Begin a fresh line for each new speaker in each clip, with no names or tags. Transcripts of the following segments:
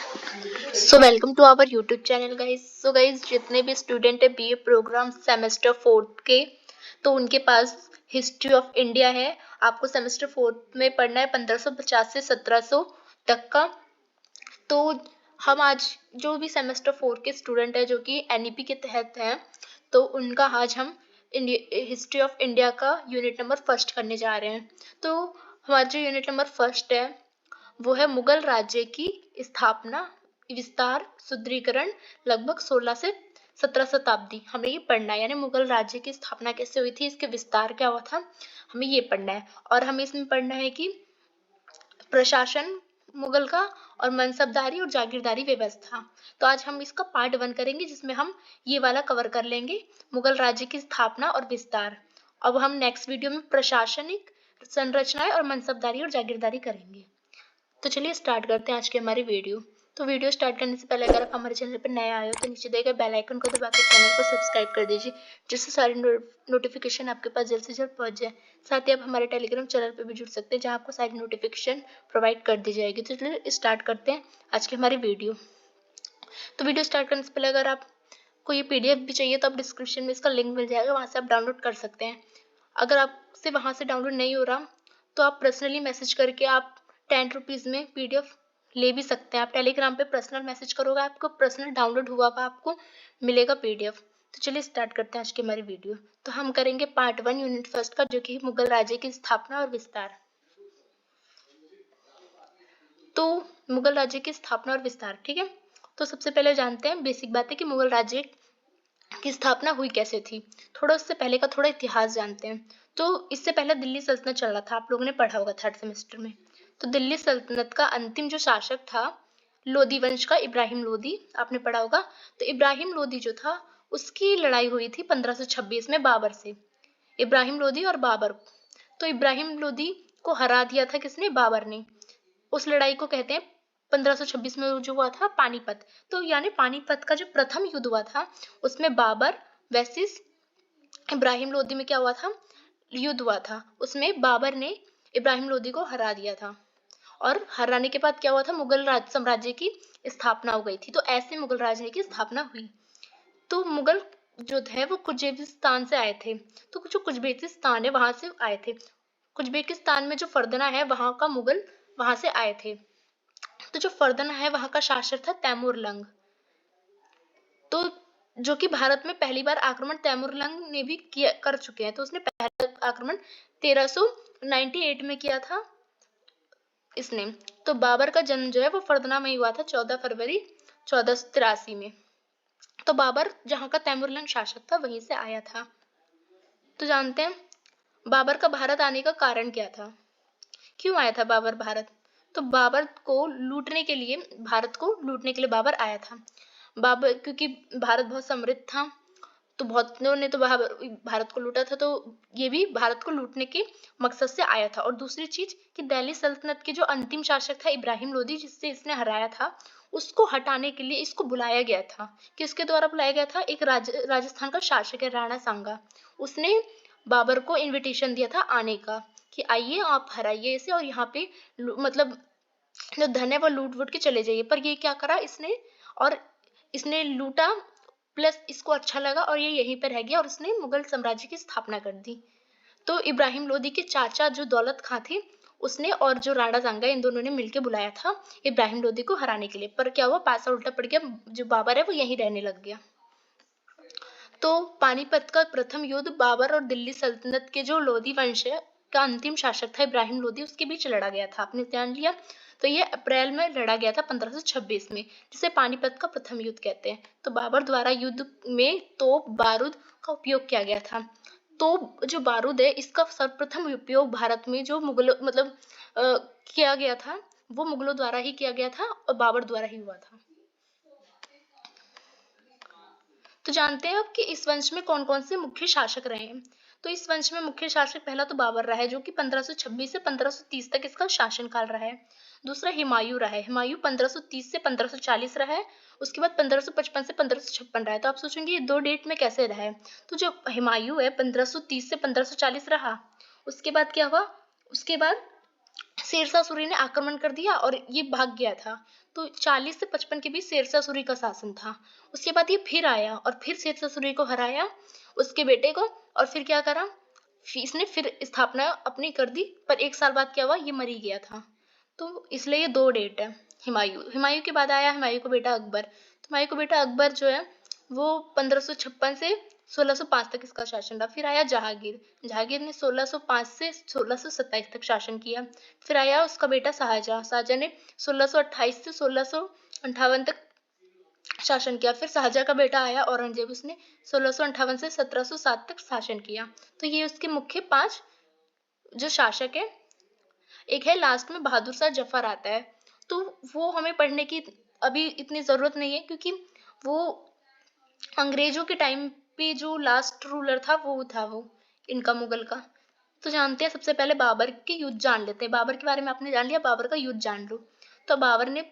So welcome to our YouTube channel guys. So guys, जितने भी student है BA programme semester 4 के, तो उनके पास हिस्ट्री ऑफ इंडिया है। आपको सेमेस्टर 4 में पढ़ना है 1550 से 1700 तक का। तो हम आज जो भी सेमेस्टर 4 के स्टूडेंट है जो कि एनईपी के तहत हैं, तो उनका आज हम हिस्ट्री ऑफ इंडिया का यूनिट नंबर फर्स्ट करने जा रहे हैं। तो हमारा जो यूनिट नंबर फर्स्ट है वो है मुगल राज्य की स्थापना, विस्तार, सुदृढ़ीकरण लगभग 16 से 17 शताब्दी। हमें ये पढ़ना है, यानी मुगल राज्य की स्थापना कैसे हुई थी, इसके विस्तार क्या हुआ था, हमें ये पढ़ना है। और हमें इसमें पढ़ना है कि प्रशासन मुगल का और मनसबदारी और जागीरदारी व्यवस्था। तो आज हम इसका पार्ट 1 करेंगे, जिसमें हम ये वाला कवर कर लेंगे, मुगल राज्य की स्थापना और विस्तार। अब हम नेक्स्ट वीडियो में प्रशासनिक संरचनाएं और मनसबदारी और जागीरदारी करेंगे। तो चलिए स्टार्ट करते हैं आज की हमारी वीडियो। तो वीडियो स्टार्ट करने से पहले अगर आप हमारे चैनल पर नए आए हो तो नीचे दिए गए बेल आइकन को दबा के चैनल को सब्सक्राइब कर दीजिए, जिससे सारी नोटिफिकेशन आपके पास जल्द से जल्द पहुंच जाए। साथ ही आप हमारे टेलीग्राम चैनल पर भी जुड़ सकते हैं, जहां आपको सारी नोटिफिकेशन प्रोवाइड कर दी जाएगी। तो चलिए स्टार्ट करते हैं आज की हमारी वीडियो। तो वीडियो स्टार्ट करने से पहले अगर आपको ये पीडीएफ भी चाहिए तो आप डिस्क्रिप्शन में इसका लिंक मिल जाएगा, वहां से आप डाउनलोड कर सकते हैं। अगर आपसे वहां से डाउनलोड नहीं हो रहा तो आप पर्सनली मैसेज करके आप 10 रुपीज़ में पीडीएफ ले भी सकते हैं। आप टेलीग्राम पे पर्सनल मैसेज करोगे, आपको पर्सनल डाउनलोड हुआ हुआ आपको मिलेगा पीडीएफ। तो चलिए स्टार्ट करते हैं आज की हमारी वीडियो। तो हम करेंगे पार्ट 1 यूनिट फर्स्ट का, जो कि मुगल राज्य की स्थापना और विस्तार। तो मुगल राज्य की स्थापना और विस्तार, ठीक है। तो सबसे पहले जानते हैं बेसिक बात है कि मुगल राज्य की स्थापना हुई कैसे थी। थोड़ा उससे पहले का थोड़ा इतिहास जानते हैं। तो इससे पहले दिल्ली सल्तनत चल रहा था, आप लोगों ने पढ़ा होगा थर्ड सेमेस्टर में। तो दिल्ली सल्तनत का अंतिम जो शासक था लोधी वंश का इब्राहिम लोधी, आपने पढ़ा होगा। तो इब्राहिम लोधी जो था उसकी लड़ाई हुई थी 1526 में बाबर से। इब्राहिम लोधी और बाबर, तो इब्राहिम लोधी को हरा दिया था किसने, बाबर ने। उस लड़ाई को कहते हैं 1526 में जो हुआ था पानीपत। तो यानी पानीपत का जो प्रथम युद्ध हुआ था उसमें बाबर वर्सेस इब्राहिम लोधी में क्या हुआ था, युद्ध हुआ था। उसमें बाबर ने इब्राहिम लोधी को हरा दिया था, और हराने के बाद क्या हुआ था, मुगल साम्राज्य की स्थापना हो गई थी। तो ऐसे मुगल राज्य की स्थापना हुई। तो मुगल जो थे वो कुचबेकिस्तान से आए थे। तो जो कुचबेकिस्तान है वहां से आए थे। कुचबेकिस्तान में जो फरगना है वहां का मुगल वहां से आए थे। तो जो फरगना है वहां का शासक था तैमूरलंग। तो जो कि भारत में पहली बार आक्रमण तैमूरलंग ने भी किया कर चुके हैं। तो उसने पहला आक्रमण 1398 में किया था इसने। तो बाबर का जन्म जो है वो फरगना में ही हुआ था 14 फरवरी 1483 में। तो बाबर जहां का तैमूरलंग शासक था वहीं से आया था। तो जानते हैं बाबर का भारत आने का कारण क्या था, क्यों आया था बाबर भारत। तो बाबर को लूटने के लिए, भारत को लूटने के लिए बाबर आया था। बाबर क्योंकि भारत बहुत समृद्ध था, तो बहुत ने तो भारत को लूटा था, तो ये भी भारत को लूटने के मकसद से आया था। और दूसरी चीज कि दिल्ली सल्तनत के जो अंतिम शासक था इब्राहिम लोधी, जिससे इसने हराया था, उसको हटाने के लिए इसको बुलाया गया था। किसके द्वारा बुलाया गया था, एक राजस्थान का शासक है राणा सांगा, उसने बाबर को इनविटेशन दिया था आने का, कि आइए आप हराइए इसे, और यहाँ पे मतलब जो धन है वो लूट वूट के चले जाइए। पर ये क्या करा इसने, और इसने लूटा, प्लस इसको अच्छा लगा और ये यहीं पर रह गया, और उसने मुगल साम्राज्य की स्थापना कर दी। तो इब्राहिम लोधी के चाचा जो दौलत खां थे, उसने और जो राणा सांगा, इन दोनों ने मिलकर बुलाया था इब्राहिम लोधी को हराने के लिए। पर क्या हुआ, पासा उल्टा पड़ गया, जो बाबर है वो यहीं रहने लग गया। तो पानीपत का प्रथम युद्ध बाबर और दिल्ली सल्तनत के जो लोधी वंश है का अंतिम शासक था इब्राहिम लोधी, उसके बीच लड़ा गया था, आपने ध्यान लिया। तो ये अप्रैल में लड़ा गया था 1526 में, जिसे पानीपत का प्रथम युद्ध कहते हैं। तो बाबर द्वारा युद्ध में तोप बारूद का उपयोग किया गया था। तो जो बारूद है इसका सर्वप्रथम उपयोग भारत में जो मुगलों मतलब किया गया था, वो मुगलों द्वारा ही किया गया था और बाबर द्वारा ही हुआ था। तो जानते हैं अब कि इस वंश में कौन कौन से मुख्य शासक रहे हैं। तो इस वंश में मुख्य शासक पहला तो बाबर रहा है, जो कि 1526 से 1530 तक इसका शासनकाल रहा है। दूसरा हुमायूं रहा है, हुमायूं 1530 से 1540 रहा है। उसके बाद 1555 से 1556 रहा है। तो आप सोचेंगे ये दो डेट में कैसे रहा है। तो जो हुमायूं है 1530 से 1540 रहा। उसके बाद क्या हुआ, उसके बाद शेरशाह सूरी ने आक्रमण कर दिया और ये भाग गया था। तो 40 से 55 के बीच शेरशाह सूरी का शासन था। उसके बाद ये फिर आया और फिर शेरशाह सूरी को हराया, उसके बेटे को, और फिर क्या करा, इसने फिर स्थापना अपनी कर दी। पर 1 साल बाद क्या हुआ, ये मर ही गया था। तो इसलिए ये 2 डेट है। हुमायूं के बाद आया हुमायूं का बेटा अकबर। तो हुमायूं का बेटा अकबर जो है वो 1556 से 1605 तक इसका शासन रहा। फिर आया जहांगीर ने 1605 से 1627 तक शासन किया। फिर आया उसका बेटा शाहजहां ने 1628 से 1658 तक शासन किया। फिर शाहजहां का बेटा आया औरंगजेब, उसने 1658 से 1707 तक शासन किया। तो ये उसके मुख्य 5 जो शासक है। एक है लास्ट में बहादुर शाह जफर आता है, तो वो हमें पढ़ने की अभी इतनी जरूरत नहीं है, क्योंकि वो अंग्रेजों के टाइम पे जो लास्ट रूलर था वो इनका मुगल का। तो जानते हैं, सबसे पहले बाबर के युद्ध जान लेते हैं। बाबर के बारे में आपने जान लिया, बाबर का युद्ध जान लो। तो बाबर ने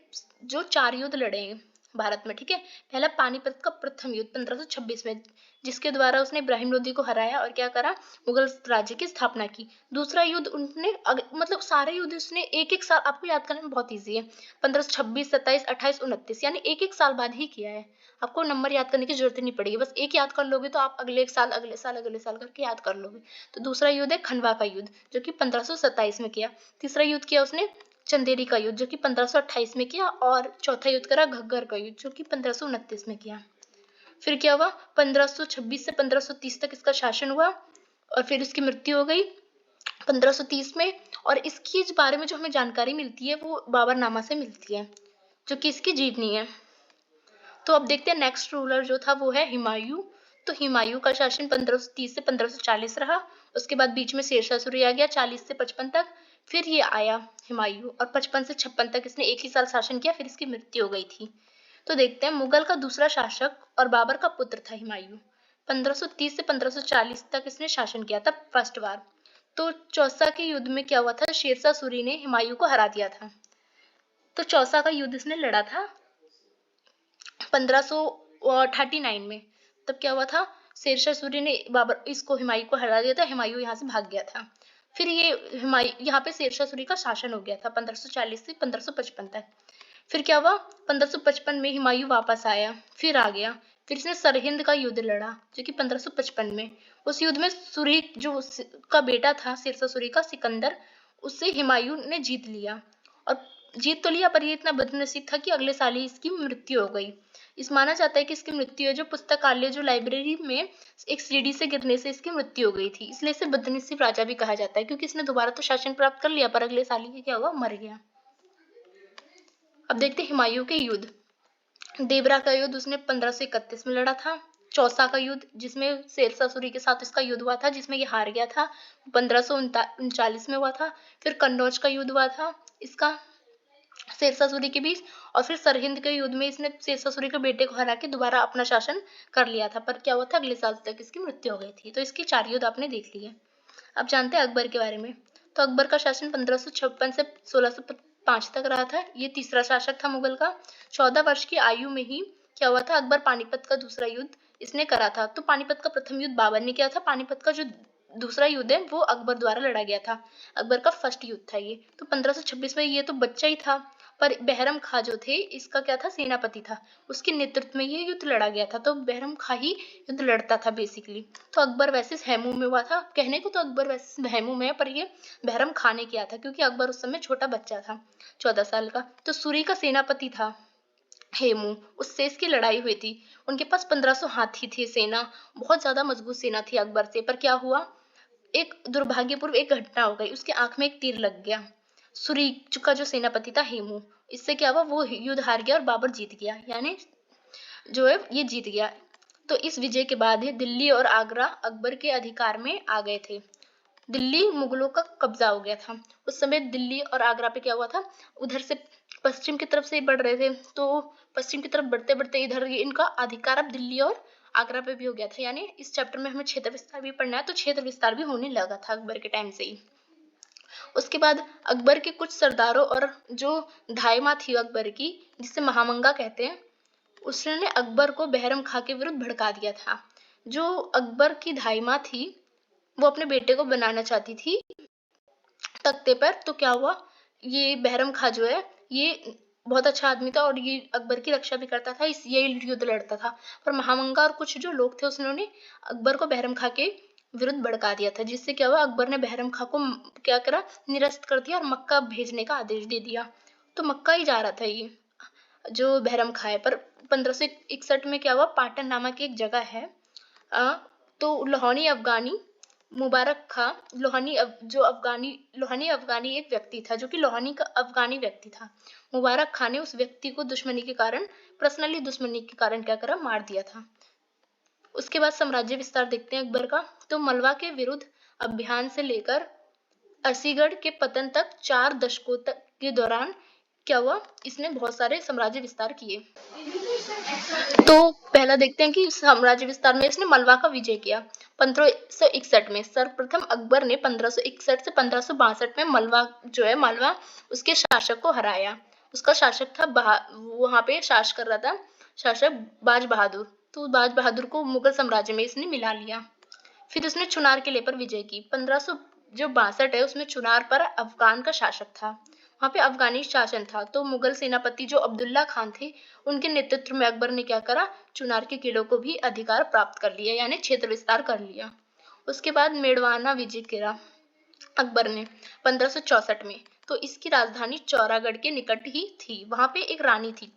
जो 4 युद्ध लड़े हैं भारत में, ठीक है। पहला पानीपत का प्रथम युद्ध 1526 में, जिसके द्वारा उसने इब्राहिम लोदी को हराया और क्या करा, मुगल राज्य की स्थापना की। दूसरा युद्ध उन्होंने मतलब सारे युद्ध उसने एक साल, आपको याद करना बहुत ईजी है, 1526, 27, 28, 29, यानी एक साल बाद ही किया है। आपको नंबर याद करने की जरूरत ही नहीं पड़ेगी, बस एक याद कर लोगे तो आप अगले साल करके याद कर लोगे। तो दूसरा युद्ध है खंडवा का युद्ध, जो कि 1527 में किया। तीसरा युद्ध किया उसने चंदेरी का युद्ध, जो कि 1528 में किया। और चौथा युद्ध करा घग्गर का युद्ध, जो कि 1529 में किया। फिर क्या हुआ, 1526 से 1530 तक इसका शासन हुआ और फिर उसकी मृत्यु हो गई 1530 में। और इसकी बारे में जो हमें जानकारी मिलती है वो बाबरनामा से मिलती है, जो कि इसकी जीवनी है। तो अब देखते हैं नेक्स्ट रूलर जो था वो है हुमायूं। तो हुमायूं का शासन 1530 से 1540 रहा। उसके बाद बीच में शेरशाह सूरी आ गया 40 से 55 तक। फिर ये आया हुमायूं और 55 से 56 तक इसने एक ही साल शासन किया, फिर इसकी मृत्यु हो गई थी। तो देखते हैं, मुगल का दूसरा शासक और बाबर का पुत्र था हुमायूं। 1530 से 1540 तक इसने शासन किया था फर्स्ट बार। तो चौसा के युद्ध में क्या हुआ था, शेरशाह सूरी ने हुमायूं को हरा दिया था। तो चौसा का युद्ध इसने लड़ा था 1539 में। तब क्या हुआ था, शेरशाह सूरी ने बाबर इसको हुमायूं को हरा दिया था, हुमायूं यहाँ से भाग गया था। फिर ये यहाँ पे शेरशाह सूरी का शासन हो गया था 1540 से 1555 तक। फिर क्या हुआ, 1555 में हुमायूं वापस आया, फिर आ गया। फिर इसने सरहिंद का युद्ध लड़ा, जो कि 1555 में। उस युद्ध में सूरी जो का बेटा था शेरशाह सूरी का, सिकंदर, उससे हुमायूं ने जीत लिया। और जीत तो लिया, पर ये इतना बदनसीब था कि अगले साल ही इसकी मृत्यु हो गई। इस माना जाता है कि इसकी मृत्यु है जो पुस्तकालय जो लाइब्रेरी में एक सीढ़ी से गिरने से इसकी मृत्यु हो गई थी, इसलिए इसे बदनसीब राजा भी कहा जाता है, क्योंकि इसने दोबारा तो शासन प्राप्त कर लिया पर अगले साल ही क्या हुआ, मर गया। अब देखते हैं हुमायूं के युद्ध। देवरा का युद्ध उसने 1531 में लड़ा था। चौसा का युद्ध, जिसमें शेरशाह सूरी के साथ इसका युद्ध हुआ था, जिसमें ये हार गया था, 1539 में हुआ था। फिर कन्नौज का युद्ध हुआ था इसका शेरशाह सूरी के बीच। और फिर सरहिंद के युद्ध में इसने शेरशाह सूरी के बेटे को हरा के दोबारा अपना शासन कर लिया था, पर क्या हुआ था, अगले साल तक इसकी मृत्यु हो गई थी। तो इसके 4 युद्ध आपने देख लिए। अब जानते हैं अकबर के बारे में। तो अकबर का शासन 1556 से 1605 तक रहा था। ये तीसरा शासक था मुगल का। 14 वर्ष की आयु में ही क्या हुआ था, अकबर पानीपत का दूसरा युद्ध इसने करा था। तो पानीपत का प्रथम युद्ध बाबर ने किया था, पानीपत का जो दूसरा युद्ध है वो अकबर द्वारा लड़ा गया था। अकबर का फर्स्ट युद्ध था ये। तो 1526 में ये तो बच्चा ही था, पर बहरम खां जो थे, इसका क्या था, सेनापति था, उसके नेतृत्व में ये युद्ध लड़ा गया था। तो बहरम खां ही युद्ध लड़ता था बेसिकली। तो अकबर वैसे हेमू में हुआ था, कहने को तो अकबर वैसे हेमू में है, पर ये बहरम खां ने किया था, क्योंकि अकबर उस समय छोटा बच्चा था, 14 साल का। तो सूरी का सेनापति था हेमू, उससे इसकी लड़ाई हुई थी। उनके पास 1500 हाथी थे, सेना बहुत ज्यादा मजबूत सेना थी अकबर से। पर क्या हुआ, एक दुर्भाग्यपूर्ण एक घटना हो गई, उसके आंख में एक तीर लग गया। सूरी का जो सेनापति था हेमू, इससे क्या हुआ, वो युद्ध हार गया और बाबर जीत गया, यानी जो है ये जीत गया। तो इस विजय के बाद ही दिल्ली और आगरा अकबर के अधिकार में आ गए थे। दिल्ली मुगलों का कब्जा हो गया था। उस समय दिल्ली और आगरा पे क्या हुआ था, उधर से पश्चिम की तरफ से बढ़ रहे थे, तो पश्चिम की तरफ बढ़ते बढ़ते इधर इनका अधिकार अब दिल्ली और आगरा पे भी हो गया था। यानी इस चैप्टर में हमें क्षेत्र विस्तार भी पढ़ना है, तो क्षेत्र विस्तार भी होने लगा था अकबर के टाइम से ही। उसके बाद अकबर के कुछ सरदारों और जो धायमा थी अकबर की, जिसे महामंगा कहते हैं, उसने अकबर को बहरम खां के विरुद्ध भड़का दिया था। जो अकबर की धायमा थी वो अपने बेटे को बनाना चाहती थी तख्ते पर। तो क्या हुआ, ये बहरम खां जो है ये बहुत अच्छा आदमी था और ये अकबर की रक्षा भी करता था, यही युद्ध लड़ता था। पर महामंगा और कुछ जो लोग थे उन्होंने अकबर को बहरम खां के विरुद्ध भड़का दिया था, जिससे क्या हुआ, अकबर ने बहरम खां को क्या करा, निरस्त कर दिया और मक्का भेजने का आदेश दे दिया। तो मक्का ही जा रहा था ये जो बहरम खां है। पर 1561 में क्या हुआ, पाटन नामक एक जगह है, तो लोहानी अफगानी मुबारक खां, लोहानी अफगानी एक व्यक्ति था, जो कि लोहानी का अफगानी व्यक्ति था। मुबारक खां ने उस व्यक्ति को पर्सनली दुश्मनी के कारण क्या करा, मार दिया था। उसके बाद साम्राज्य विस्तार देखते हैं अकबर का। तो मलवा के विरुद्ध अभियान से लेकर असीगढ़ के पतन तक 4 दशकों तक के दौरान क्या हुआ, इसने बहुत सारे साम्राज्य विस्तार किए। तो पहला देखते हैं कि साम्राज्य विस्तार में इसने मलवा का विजय किया 1561 में। सर्वप्रथम अकबर ने 1561 से 1562 में मालवा उसके शासक को हराया। उसका शासक था वहां पे शासक कर रहा था शासक बाज बहादुर। तो बाज बहादुर को मुगल साम्राज्य में इसने मिला लिया। फिर उसने चुनार किले पर विजय की। 1562 है उसमें चुनार पर अफगान का शासक था, वहां पे अफगानी शासन था। तो मुगल सेनापति जो अब्दुल्ला खान थे, उनके नेतृत्व में अकबर ने क्या करा, चुनार के किलों को भी अधिकार प्राप्त कर लिया, यानी क्षेत्र विस्तार कर लिया। उसके बाद मेड़वाना विजय करा अकबर ने 1564 में। तो इसकी राजधानी चौरागढ़ के निकट ही थी। वहां पे एक रानी थी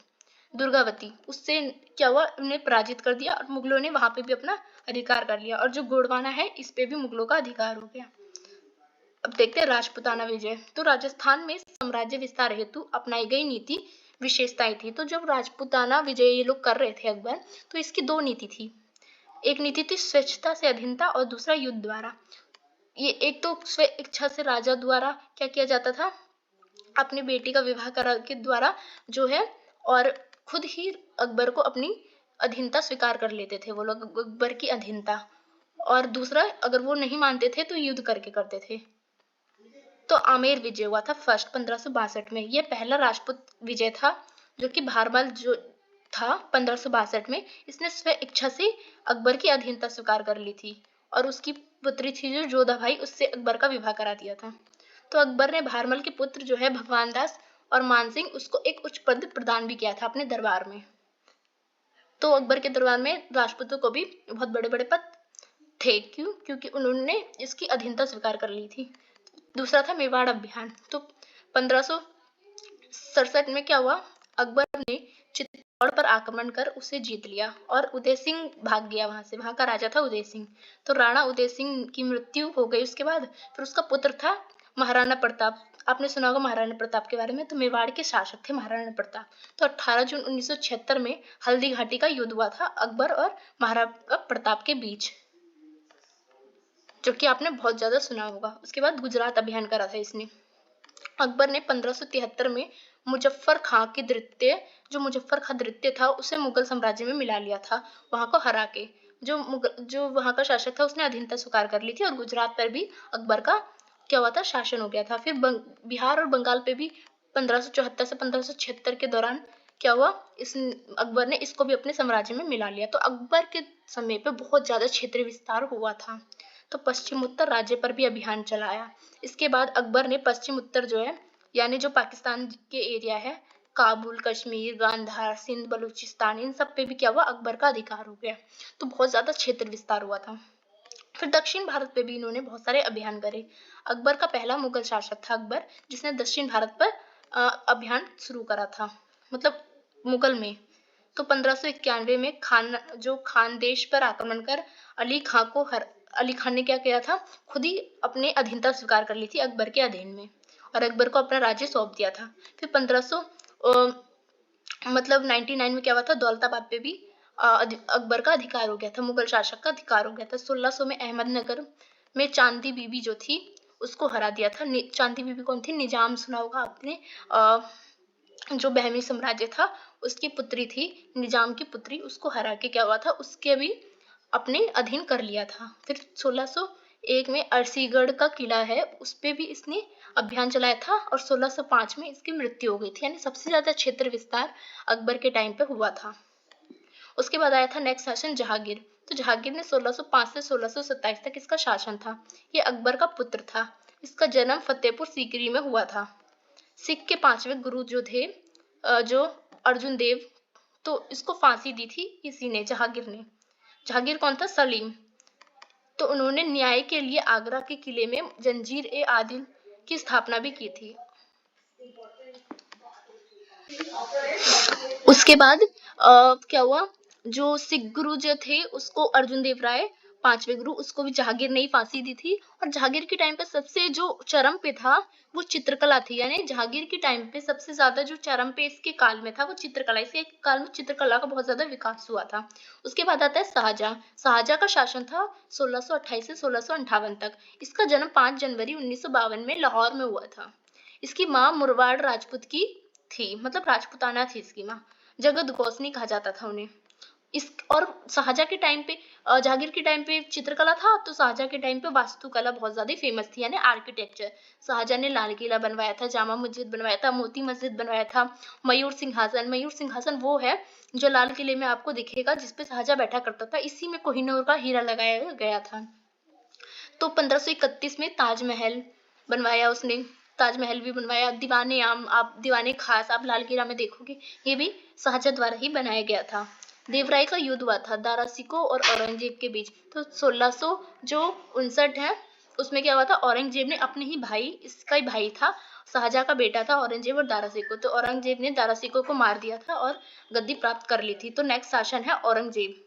दुर्गावती, उससे क्या हुआ, उन्हें पराजित कर दिया और मुगलों ने वहां पे भी अपना अधिकार कर लिया। और जो गोंडवाना है, इस पे भी मुगलों का अधिकार हो गया। अब देखते हैं राजपूताना विजय। तो राजस्थान में साम्राज्य विस्तार हेतु अपनाई गई नीति विशेषताएं थी। तो जब राजपूताना विजय ये लोग कर रहे थे अकबर, तो इसकी 2 नीति थी। एक नीति थी स्वेच्छता से अधीनता और दूसरा युद्ध द्वारा। ये एक तो स्व इच्छा से राजा द्वारा क्या किया जाता था, अपनी बेटी का विवाह करा के द्वारा जो है, और खुद ही अकबर को अपनी अधीनता स्वीकार कर लेते थे वो लोग, अकबर की अधीनता। और दूसरा, अगर वो नहीं मानते थे तो युद्ध करके करते थे। तो आमेर विजय हुआ था फर्स्ट 1562 में। यह पहला राजपूत विजय था, जो कि भारमल जो था 1562 में, इसने स्व इच्छा से अकबर की अधीनता स्वीकार कर ली थी और उसकी पुत्री थी जो जोधा भाई, उससे अकबर का विवाह करा दिया था। तो अकबर ने भारमल के पुत्र जो है भगवान दास और मानसिंह, उसको एक उच्च पद प्रदान भी किया था अपने दरबार में। तो अकबर के दरबार में राजपूतों को भी बहुत बड़े बड़े पद थे, क्योंकि उन्होंने इसकी अधीनता स्वीकार कर ली थी। दूसरा था मेवाड़ अभियान। तो 1567 में क्या हुआ, अकबर ने चित्तौड़ पर आक्रमण कर उसे जीत लिया और उदय सिंह भाग गया वहां से। वहां का राजा था उदय सिंह। तो राणा उदय सिंह की मृत्यु हो गई। उसके बाद फिर उसका पुत्र था महाराणा प्रताप। आपने सुना होगा महाराणा प्रताप के बारे में। तो मेवाड़ के शासक थे महाराणा प्रताप। तो 18 जून 1976 में हल्दी घाटी का युद्ध हुआ था अकबर और महाराणा प्रताप के बीच, जो कि आपने बहुत ज्यादा सुना होगा। उसके बाद गुजरात अभियान करा था इसने। अकबर ने 1573 में मुजफ्फर खां द्वितीय था, उसे मुगल साम्राज्य में मिला लिया था, वहां को हरा के। जो वहां का शासक था, उसने अधीनता स्वीकार कर ली थी और गुजरात पर भी अकबर का क्या हुआ था, शासन हो गया था। फिर बिहार और बंगाल पे भी 1574 से 1576 के दौरान क्या हुआ, अकबर ने इसको भी अपने साम्राज्य में मिला लिया। तो अकबर के समय पे बहुत ज्यादा क्षेत्र विस्तार हुआ था। तो पश्चिम उत्तर राज्य पर भी अभियान चलाया। इसके बाद अकबर ने पश्चिम उत्तर जो है, यानी जो पाकिस्तान के एरिया है, काबुल, कश्मीर, गांधार, सिंध, बलूचिस्तान, इन सब पे भी क्या हुआ, अकबर का अधिकार हो गया। तो बहुत ज्यादा क्षेत्र विस्तार हुआ था। फिर दक्षिण भारत पे भी इन्होंने बहुत सारे अभियान करे। अकबर का पहला मुगल शासक था अकबर, जिसने दक्षिण भारत पर अभियान शुरू करा था, मतलब मुगल में। तो 1591 में खानदेश पर आक्रमण कर अली खान ने क्या किया था, खुद ही अपने अधीनता स्वीकार कर ली थी अकबर के अधीन में और अकबर को अपना राज्य सौंप दिया था। फिर 99 में क्या हुआ था, दौलताबाद पे भी अकबर का अधिकार हो गया था, मुगल शासक का अधिकार हो गया था। 1600 में अहमदनगर में चांदी बीबी जो थी, उसको हरा दिया था। चांदी बीबी कौन थी, निजाम सुना होगा आपने, जो बहमी साम्राज्य था उसकी पुत्री थी, निजाम की पुत्री, उसको हरा के क्या हुआ था, उसके भी अपने अधीन कर लिया था। फिर 1601 में अरसीगढ़ का किला है, उस पे भी इसने अभियान चलाया था और 1605 में इसकी मृत्यु हो गई थी। यानी सबसे ज्यादा क्षेत्र विस्तार अकबर के टाइम पे हुआ था। उसके बाद आया था नेक्स्ट शासन जहांगीर। तो जहांगीर ने 1605 से 1627 तक इसका शासन था। ये अकबर का पुत्र था। इसका जन्म फतेहपुर सीकरी में हुआ था। सिख के 5वें गुरु जो थे जो अर्जुन देव, तो इसको फांसी दी थी इसी ने, जहांगीर ने। जहांगीर कौन था? सलीम। तो उन्होंने न्याय के लिए आगरा के किले में जंजीर ए आदिल की स्थापना भी की थी। उसके बाद क्या हुआ, जो सिख गुरु जो थे उसको अर्जुन देव राय, पांचवे गुरु, उसको भी जहांगीर ने ही फांसी दी थी। और जहांगीर के टाइम पे सबसे जो चरम पे था वो चित्रकला थी, यानी जहांगीर के टाइम पे सबसे ज्यादा जो चरम पे इसके काल में था वो चित्रकला, इसके काल में चित्रकला का बहुत ज्यादा विकास हुआ था। उसके बाद आता है शाहजहां। शाहजहां का शासन था 1628 से 1658 तक। इसका जन्म 5 जनवरी 1952 में लाहौर में हुआ था। इसकी माँ मुरवाड़ राजपूत की थी, मतलब राजपूताना थी इसकी माँ। जगत गोसनी कहा जाता था उन्हें। इस और शाहजहां के टाइम पे, जहांगीर के टाइम पे चित्रकला था, तो शाहजहां के टाइम पे वास्तुकला बहुत ज्यादा फेमस थी, यानी आर्किटेक्चर। शाहजहां ने लाल किला बनवाया था, जामा मस्जिद बनवाया था, मोती मस्जिद बनवाया था, मयूर सिंहासन। मयूर सिंहासन वो है जो लाल किले में आपको दिखेगा, जिसपे शाहजहां बैठा करता था। इसी में कोहिनूर का हीरा लगाया गया था। तो 1531 में ताजमहल बनवाया उसने, ताजमहल भी बनवाया। दीवाने आम, आप दीवाने खास आप लाल किला में देखोगे, ये भी शाहजहां द्वारा ही बनाया गया था। देवराय का युद्ध हुआ था दारा सिको और औरंगजेब के बीच। तो 1659 है, उसमें क्या हुआ था, औरंगजेब ने अपने ही भाई, इसका ही भाई था, शाहजहां का बेटा था औरंगजेब और दारा सिको, तो औरंगजेब ने दारा सिको को मार दिया था और गद्दी प्राप्त कर ली थी। तो नेक्स्ट शासन है औरंगजेब।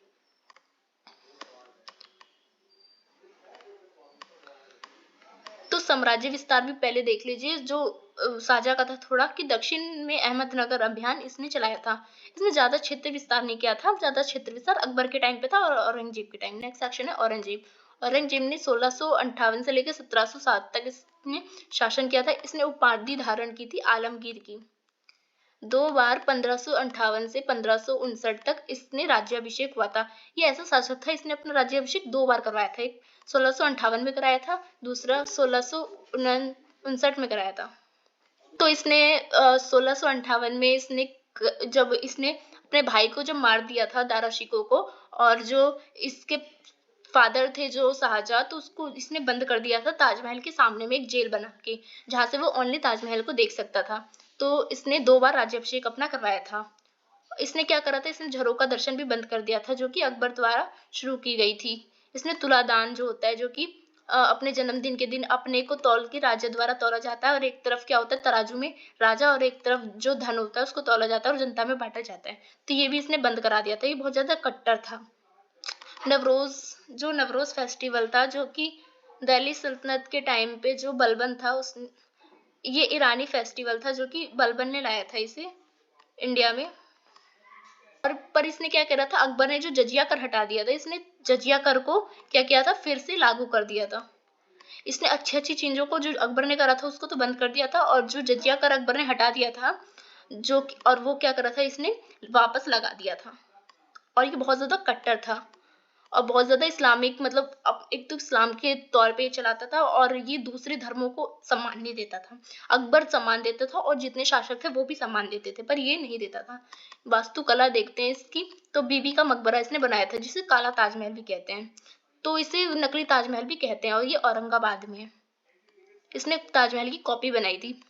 तो साम्राज्य विस्तार भी पहले देख लीजिए, जो शाहजहां का था थोड़ा, कि दक्षिण में अहमदनगर अभियान इसने चलाया था। इसने ज्यादा क्षेत्र विस्तार नहीं किया था, ज्यादा क्षेत्र विस्तार अकबर के टाइम पे था और औरंगजेब के टाइम। नेक्स्ट सेक्शन है औरंगजेब। औरंगजेब ने 1658 से लेकर 1707 तक इसने शासन किया था। इसने उपाधि धारण की थी आलमगीर की। 2 बार 1558 से 1559 तक इसने राज्याभिषेक हुआ था। ये ऐसा शासक था, इसने अपना राज्याभिषेक 2 बार करवाया था। एक 1658 में कराया था, दूसरा 1659 में कराया था। तो इसने 1658 में इसने जब इसने अपने भाई को जब मार दिया था दारा शिकोह को, और जो इसके फादर थे जो शाहजहां, तो उसको इसने बंद कर दिया था ताजमहल के सामने में एक जेल बना के, जहां से वो ओनली ताजमहल को देख सकता था। तो इसने 2 बार राज्याभिषेक अपना करवाया था। इसने क्या करा था, इसने झरोका दर्शन भी बंद कर दिया था, जो कि अकबर द्वारा शुरू की गई थी। इसने तुलादान जो होता है, जो कि अपने जन्मदिन के दिन अपने को तौल के राजा द्वारा तौला जाता है, और एक तरफ क्या होता है तराजू में राजा, और एक तरफ जो धन होता है उसको तौला जाता है और जनता में बांटा जाता है। तो ये भी इसने बंद करा दिया था। ये बहुत ज्यादा कट्टर था। नवरोज, जो नवरोज फेस्टिवल था, जो कि दिल्ली सल्तनत के टाइम पे जो बलबन था, उस ये ईरानी फेस्टिवल था, जो कि बलबन ने लाया था इसे इंडिया में। और पर इसने क्या करा था, अकबर ने जो जजिया कर हटा दिया था, इसने जजिया कर को क्या किया था, फिर से लागू कर दिया था। इसने अच्छी अच्छी चीजों को जो अकबर ने करा था उसको तो बंद कर दिया था, और जो जजिया कर अकबर ने हटा दिया था, जो और वो क्या करा था, इसने वापस लगा दिया था। और ये बहुत ज्यादा कट्टर था और बहुत ज्यादा इस्लामिक, मतलब अब एक तो इस्लाम के तौर पे चलाता था, और ये दूसरे धर्मों को सम्मान नहीं देता था। अकबर सम्मान देता था और जितने शासक थे वो भी सम्मान देते थे, पर ये नहीं देता था। वास्तुकला देखते हैं इसकी, तो बीबी का मकबरा इसने बनाया था, जिसे काला ताजमहल भी कहते हैं, तो इसे नकली ताजमहल भी कहते हैं, और ये औरंगाबाद में है। इसने ताजमहल की कॉपी बनाई थी।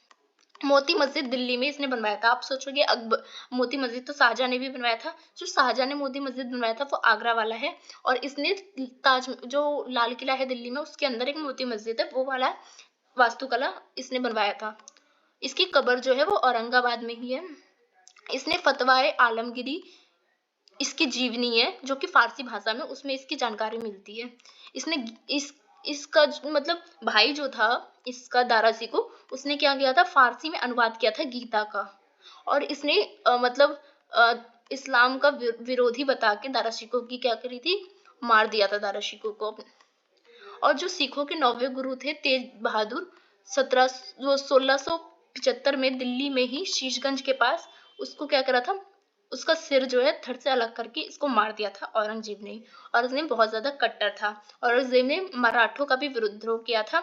मोती मस्जिद दिल्ली में इसने बनवाया था। आप सोचोगे अकबर, मोती मस्जिद तो शाहजहां ने भी बनवाया था। जो शाहजहां ने मोती मस्जिद बनवाया था वो आगरा वाला है, और इसने ताज, जो लाल किला है दिल्ली में, उसके अंदर एक मोती मस्जिद है, वो वाला वास्तुकला इसने बनवाया था। इसकी कब्र जो है वो औरंगाबाद में ही है। इसने फतवाए आलमगीरी, इसकी जीवनी है जो कि फारसी भाषा में, उसमें इसकी जानकारी मिलती है। इसने इसका मतलब भाई जो था इसका दारा सिको, उसने क्या किया था, फारसी में अनुवाद किया था गीता का, और इसने मतलब इस्लाम का विरोधी बता के दारा सिको की क्या करी थी, मार दिया था दारा सिको को। और जो सिखों के 9वें गुरु थे तेज बहादुर, 1675 में दिल्ली में ही शीशगंज के पास, उसको क्या करा था, उसका सिर जो है धड़ से अलग करके इसको मार दिया था औरंगजेब ने। औरंगजेब बहुत ज्यादा कट्टर था। औरंगजेब ने मराठों का भी विद्रोह किया था,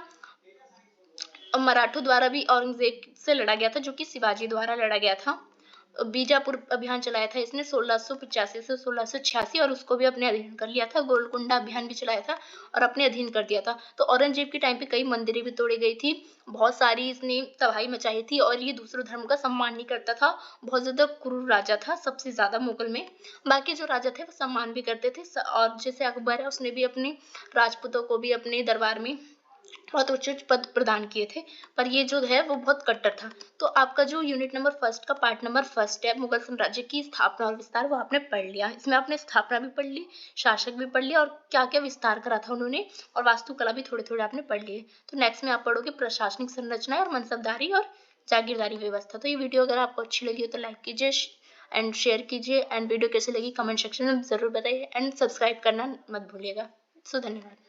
और मराठों द्वारा भी औरंगजेब से लड़ा गया था, जो कि शिवाजी द्वारा लड़ा गया था। बीजापुर अभियान चलाया था इसने 1685 से 1686, और उसको भी अपने अधीन कर लिया था। गोलकुंडा अभियान भी चलाया था और अपने अधीन कर दिया था। तो औरंगजेब के टाइम पे कई मंदिरें भी तोड़ी गई थी, बहुत सारी इसने तबाही मचाई थी, और ये दूसरे धर्म का सम्मान नहीं करता था। बहुत ज्यादा क्रूर राजा था, सबसे ज्यादा मुगल में। बाकी जो राजा थे वो सम्मान भी करते थे, और जैसे अकबर है उसने भी अपने राजपूतों को भी अपने दरबार में बहुत उच्च उच्च पद प्रदान किए थे। पर ये जो है वो बहुत कट्टर था। तो आपका जो यूनिट नंबर फर्स्ट का पार्ट नंबर फर्स्ट है, मुगल साम्राज्य की स्थापना और विस्तार, वो आपने पढ़ लिया। इसमें आपने स्थापना भी पढ़ ली, शासक भी पढ़ लिया, और क्या क्या विस्तार करा था उन्होंने, और वास्तुकला भी थोड़े थोड़े आपने पढ़ लिए। तो नेक्स्ट में आप पढ़ोगे प्रशासनिक संरचना और मनसबदारी और जागीरदारी व्यवस्था। तो ये वीडियो अगर आपको अच्छी लगी हो तो लाइक कीजिए एंड शेयर कीजिए, एंड वीडियो कैसे लगी कमेंट सेक्शन में जरूर बताइए, एंड सब्सक्राइब करना मत भूलिएगा। सो धन्यवाद।